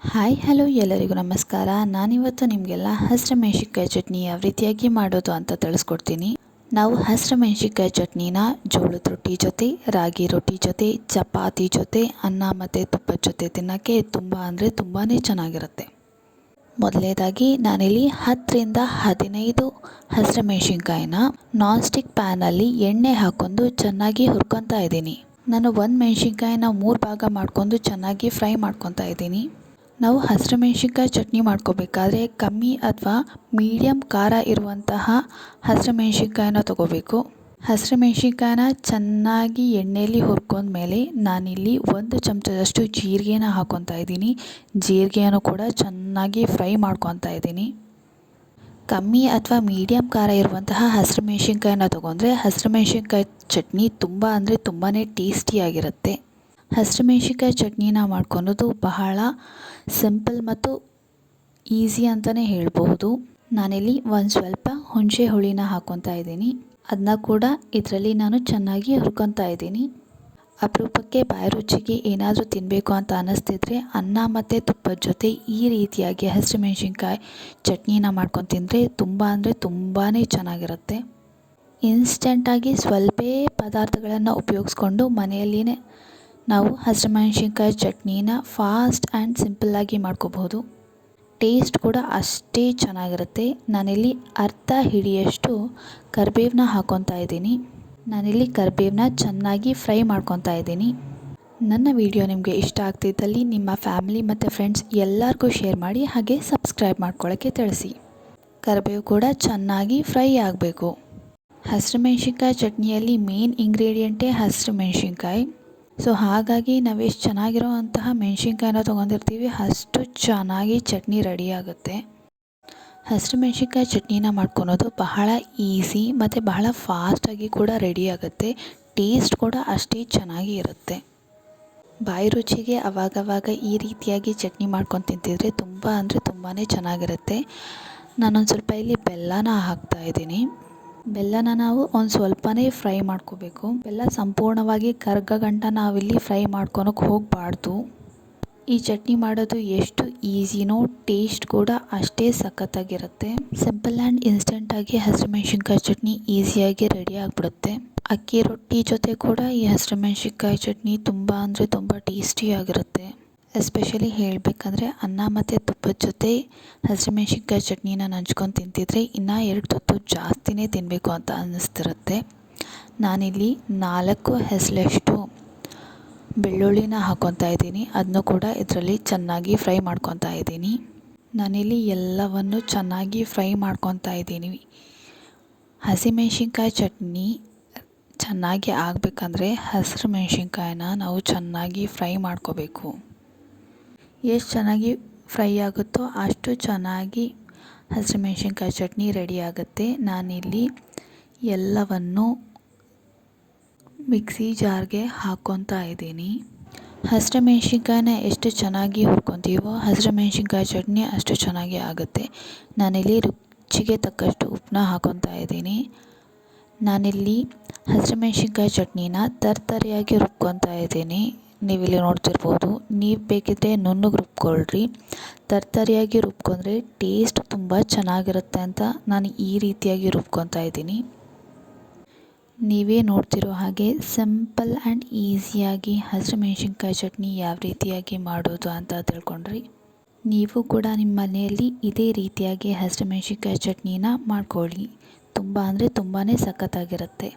Hi hello ಎಲ್ಲರಿಗೂ ನಮಸ್ಕಾರ. ನಾನಿವತ್ತು ನಿಮಗೆಲ್ಲ ಹಸಿರು ಮೆಣಸಿನ್ಕಾಯಿ ಚಟ್ನಿ ಯಾವ ರೀತಿಯಾಗಿ ಮಾಡೋದು ಅಂತ ತಿಳಿಸ್ಕೊಡ್ತೀನಿ. ನಾವು ಹಸಿರು ಮೆಣಸಿನ್ಕಾಯಿ ಚಟ್ನಿನ ಜೋಳದ ರೊಟ್ಟಿ ಜೊತೆ, ರಾಗಿ ರೊಟ್ಟಿ ಜೊತೆ, ಚಪಾತಿ ಜೊತೆ, ಅನ್ನ ಮತ್ತು ತುಪ್ಪದ ಜೊತೆ ತಿನ್ನೋಕ್ಕೆ ತುಂಬಾ ಚೆನ್ನಾಗಿರುತ್ತೆ. ಮೊದಲನೇದಾಗಿ ನಾನಿಲ್ಲಿ 10ರಿಂದ 15 ಹಸಿರು ಮೆಣಸಿನ್ಕಾಯಿನ ನಾನ್ ಸ್ಟಿಕ್ ಪ್ಯಾನಲ್ಲಿ ಎಣ್ಣೆ ಹಾಕ್ಕೊಂಡು ಚೆನ್ನಾಗಿ ಹುರ್ಕೊತಾ ಇದ್ದೀನಿ. ನಾನು ಒಂದು ಮೆಣಸಿನ್ಕಾಯಿನ 3 ಭಾಗ ಮಾಡ್ಕೊಂಡು ಚೆನ್ನಾಗಿ ಫ್ರೈ ಮಾಡ್ಕೊತಾ ಇದ್ದೀನಿ. ನಾವು ಹಸಿರು ಮೆಣಸಿನ್ಕಾಯಿ ಚಟ್ನಿ ಮಾಡ್ಕೋಬೇಕಾದ್ರೆ ಕಮ್ಮಿ ಅಥವಾ ಮೀಡಿಯಮ್ ಖಾರ ಇರುವಂತಹ ಹಸಿರು ಮೆಣಸಿನ್ಕಾಯಿನ ತೊಗೋಬೇಕು. ಹಸಿರು ಮೆಣಸಿನ್ಕಾಯಿನ ಚೆನ್ನಾಗಿ ಎಣ್ಣೆಯಲ್ಲಿ ಹುರ್ಕೊಂಡ್ಮೇಲೆ ನಾನಿಲ್ಲಿ 1 ಚಮಚದಷ್ಟು ಜೀರಿಗೆನ ಹಾಕ್ಕೊತಾ ಇದ್ದೀನಿ. ಜೀರಿಗೆಯನ್ನು ಕೂಡ ಚೆನ್ನಾಗಿ ಫ್ರೈ ಮಾಡ್ಕೊತಾ ಇದ್ದೀನಿ. ಕಮ್ಮಿ ಅಥವಾ ಮೀಡಿಯಮ್ ಖಾರ ಇರುವಂತಹ ಹಸಿರು ಮೆಣಸಿನ್ಕಾಯಿನ ತೊಗೊಂಡ್ರೆ ಹಸಿರು ಮೆಣಸಿನ್ಕಾಯಿ ಚಟ್ನಿ ತುಂಬಾ ಟೇಸ್ಟಿಯಾಗಿರುತ್ತೆ. ಹಸಿರು ಮೆಣಸಿನ್ಕಾಯಿ ಚಟ್ನಿನ ಮಾಡ್ಕೊಳೋದು ಬಹಳ ಸಿಂಪಲ್ ಮತ್ತು ಈಸಿ ಅಂತಲೇ ಹೇಳ್ಬೋದು. ನಾನಿಲ್ಲಿ ಒಂದು ಸ್ವಲ್ಪ ಹುಣಸೆ ಹುಳಿನ ಹಾಕ್ಕೊತಾ ಇದ್ದೀನಿ. ಅದನ್ನ ಕೂಡ ಇದರಲ್ಲಿ ನಾನು ಚೆನ್ನಾಗಿ ಹುರ್ಕೊತಾ ಇದ್ದೀನಿ. ಅಪರೂಪಕ್ಕೆ ಬಾಯಿ ರುಚಿಗೆ ಏನಾದರೂ ತಿನ್ನಬೇಕು ಅಂತ ಅನ್ನಿಸ್ತಿದ್ರೆ ಅನ್ನ ಮತ್ತು ತುಪ್ಪದ ಜೊತೆ ಈ ರೀತಿಯಾಗಿ ಹಸಿರು ಮೆಣಸಿನ್ಕಾಯಿ ಚಟ್ನಿನ ಮಾಡ್ಕೊಂಡು ತಿಂದರೆ ತುಂಬಾ ಚೆನ್ನಾಗಿರುತ್ತೆ. ಇನ್ಸ್ಟೆಂಟಾಗಿ ಸ್ವಲ್ಪ ಪದಾರ್ಥಗಳನ್ನು ಉಪಯೋಗಿಸ್ಕೊಂಡು ಮನೆಯಲ್ಲಿನೇ ನಾವು ಹಸಿರು ಮೆಣಸಿನ್ಕಾಯಿ ಚಟ್ನಿನ ಫಾಸ್ಟ್ ಆ್ಯಂಡ್ ಸಿಂಪಲ್ಲಾಗಿ ಮಾಡ್ಕೋಬಹುದು. ಟೇಸ್ಟ್ ಕೂಡ ಅಷ್ಟೇ ಚೆನ್ನಾಗಿರುತ್ತೆ. ನಾನಿಲ್ಲಿ ಅರ್ಧ ಹಿಡಿಯಷ್ಟು ಕರಿಬೇವನ್ನ ಹಾಕ್ಕೊತಾ ಇದ್ದೀನಿ. ನಾನಿಲ್ಲಿ ಕರಿಬೇವನ್ನ ಚೆನ್ನಾಗಿ ಫ್ರೈ ಮಾಡ್ಕೊತಾ ಇದ್ದೀನಿ. ನನ್ನ ವಿಡಿಯೋ ನಿಮಗೆ ಇಷ್ಟ ಆಗ್ತಿದ್ದಲ್ಲಿ ನಿಮ್ಮ ಫ್ಯಾಮಿಲಿ ಮತ್ತು ಫ್ರೆಂಡ್ಸ್ ಎಲ್ಲರಿಗೂ ಶೇರ್ ಮಾಡಿ, ಹಾಗೆ ಸಬ್ಸ್ಕ್ರೈಬ್ ಮಾಡ್ಕೊಳ್ಳೋಕ್ಕೆ ತಿಳಿಸಿ. ಕರಿಬೇವು ಕೂಡ ಚೆನ್ನಾಗಿ ಫ್ರೈ ಆಗಬೇಕು. ಹಸಿರು ಮೆಣಸಿನ್ಕಾಯಿ ಚಟ್ನಿಯಲ್ಲಿ ಮೇನ್ ಇಂಗ್ರೀಡಿಯೆಂಟೇ ಹಸಿರು ಮೆಣಸಿನ್ಕಾಯಿ. ಸೊ ಹಾಗಾಗಿ ನಾವೆಷ್ಟು ಚೆನ್ನಾಗಿರೋವಂತಹ ಮೆಣಸಿನ್ಕಾಯಿನ ತೊಗೊಂಡಿರ್ತೀವಿ ಅಷ್ಟು ಚೆನ್ನಾಗಿ ಚಟ್ನಿ ರೆಡಿ ಆಗುತ್ತೆ. ಹಸಿರು ಮೆಣಸಿನ್ಕಾಯಿ ಚಟ್ನಿನ ಮಾಡ್ಕೊಳೋದು ಬಹಳ ಈಸಿ ಮತ್ತು ಬಹಳ ಫಾಸ್ಟಾಗಿ ಕೂಡ ರೆಡಿ ಆಗುತ್ತೆ. ಟೇಸ್ಟ್ ಕೂಡ ಅಷ್ಟೇ ಚೆನ್ನಾಗಿ ಇರುತ್ತೆ. ಬಾಯಿ ರುಚಿಗೆ ಅವಾಗವಾಗ ಈ ರೀತಿಯಾಗಿ ಚಟ್ನಿ ಮಾಡ್ಕೊಂಡು ತಿಂತಿದ್ರೆ ತುಂಬಾ ಚೆನ್ನಾಗಿರುತ್ತೆ. ನಾನೊಂದು ಸ್ವಲ್ಪ ಇಲ್ಲಿ ಬೆಲ್ಲನ ಹಾಕ್ತಾಯಿದ್ದೀನಿ. ಬೆಲ್ಲನ ನಾವು ಒಂದು ಸ್ವಲ್ಪನೇ ಫ್ರೈ ಮಾಡ್ಕೋಬೇಕು. ಬೆಲ್ಲ ಸಂಪೂರ್ಣವಾಗಿ ಕರ್ಗಗಂಟ ನಾವಿಲ್ಲಿ ಫ್ರೈ ಮಾಡ್ಕೊಳಕ್ಕೆ ಹೋಗಬಾರ್ದು. ಈ ಚಟ್ನಿ ಮಾಡೋದು ಎಷ್ಟು ಈಸಿನೋ ಟೇಸ್ಟ್ ಕೂಡ ಅಷ್ಟೇ ಸಖತ್ತಾಗಿರುತ್ತೆ. ಸಿಂಪಲ್ ಆ್ಯಂಡ್ ಇನ್ಸ್ಟೆಂಟಾಗಿ ಹಸಿರು ಮೆಣಸಿನ್ಕಾಯಿ ಚಟ್ನಿ ಈಸಿಯಾಗಿ ರೆಡಿ ಆಗಿಬಿಡುತ್ತೆ. ಅಕ್ಕಿ ರೊಟ್ಟಿ ಜೊತೆ ಕೂಡ ಈ ಹಸಿರು ಮೆಣಸಿನ್ಕಾಯಿ ಚಟ್ನಿ ತುಂಬ ಟೇಸ್ಟಿಯಾಗಿರುತ್ತೆ. ಎಸ್ಪೆಷಲಿ ಹೇಳಬೇಕಂದ್ರೆ ಅನ್ನ ಮತ್ತು ತುಪ್ಪದ ಜೊತೆ ಹಸಿರು ಮೆಣಸಿನ್ಕಾಯಿ ಚಟ್ನಿನ ನಂಚ್ಕೊಂಡು ತಿಂತಿದ್ರೆ ಇನ್ನೂ 2 ತುತ್ತು ಜಾಸ್ತಿನೇ ತಿನ್ನಬೇಕು ಅಂತ ಅನ್ನಿಸ್ತಿರುತ್ತೆ. ನಾನಿಲ್ಲಿ 4 ಹೆಸರಷ್ಟು ಬೆಳ್ಳುಳ್ಳಿನ ಹಾಕ್ಕೊತಾ ಇದ್ದೀನಿ. ಅದನ್ನು ಕೂಡ ಇದರಲ್ಲಿ ಚೆನ್ನಾಗಿ ಫ್ರೈ ಮಾಡ್ಕೊತಾ ಇದ್ದೀನಿ. ನಾನಿಲ್ಲಿ ಎಲ್ಲವನ್ನು ಚೆನ್ನಾಗಿ ಫ್ರೈ ಮಾಡ್ಕೊತಾ ಇದ್ದೀನಿ. ಹಸಿಮೆಣಸಿನ್ಕಾಯಿ ಚಟ್ನಿ ಚೆನ್ನಾಗಿ ಆಗಬೇಕಂದ್ರೆ ಹಸಿರು ಮೆಣಸಿನ್ಕಾಯಿನ ನಾವು ಚೆನ್ನಾಗಿ ಫ್ರೈ ಮಾಡ್ಕೋಬೇಕು. ಎಷ್ಟು ಚೆನ್ನಾಗಿ ಫ್ರೈ ಆಗುತ್ತೋ ಅಷ್ಟು ಚೆನ್ನಾಗಿ ಹಸಿರು ಮೆಣಸಿನ್ಕಾಯಿ ಚಟ್ನಿ ರೆಡಿ ಆಗುತ್ತೆ. ನಾನಿಲ್ಲಿ ಎಲ್ಲವನ್ನು ಮಿಕ್ಸಿ ಜಾರ್ಗೆ ಹಾಕ್ಕೊತಾ ಇದ್ದೀನಿ. ಹಸಿರು ಮೆಣಸಿನ್ಕಾಯಿನ ಎಷ್ಟು ಚೆನ್ನಾಗಿ ಹುರ್ಕೊತೀವೋ ಹಸಿರು ಮೆಣಸಿನ್ಕಾಯಿ ಚಟ್ನಿ ಅಷ್ಟು ಚೆನ್ನಾಗಿ ಆಗುತ್ತೆ. ನಾನಿಲ್ಲಿ ರುಚಿಗೆ ತಕ್ಕಷ್ಟು ಉಪ್ಪನ್ನ ಹಾಕ್ಕೊತಾ ಇದ್ದೀನಿ. ನಾನಿಲ್ಲಿ ಹಸಿರು ಮೆಣಸಿನ್ಕಾಯಿ ಚಟ್ನಿನ ತರಿಯಾಗಿ ರುಬ್ಕೊತಾ ಇದ್ದೀನಿ. ನೀವಿಲ್ಲಿ ನೋಡ್ತಿರ್ಬೋದು. ನೀವು ಬೇಕಿದ್ದರೆ ನುಣ್ಣಗೆ ರುಬ್ಕೊಳ್ರಿ. ತರಿಯಾಗಿ ರುಬ್ಕೊಂಡ್ರೆ ಟೇಸ್ಟ್ ತುಂಬ ಚೆನ್ನಾಗಿರುತ್ತೆ ಅಂತ ನಾನು ಈ ರೀತಿಯಾಗಿ ರುಬ್ಕೊತಾ ಇದ್ದೀನಿ. ನೀವೇ ನೋಡ್ತಿರೋ ಹಾಗೆ ಸಿಂಪಲ್ ಆ್ಯಂಡ್ ಈಸಿಯಾಗಿ ಹಸಿರು ಮೆಣಸಿನ್ಕಾಯಿ ಚಟ್ನಿ ಯಾವ ರೀತಿಯಾಗಿ ಮಾಡೋದು ಅಂತ ತಿಳ್ಕೊಂಡ್ರಿ. ನೀವು ಕೂಡ ನಿಮ್ಮ ಮನೆಯಲ್ಲಿ ಇದೇ ರೀತಿಯಾಗಿ ಹಸಿರು ಮೆಣಸಿನ್ಕಾಯಿ ಚಟ್ನಿನ ಮಾಡ್ಕೊಳ್ಳಿ. ತುಂಬಾ ಸಖತ್ತಾಗಿರುತ್ತೆ.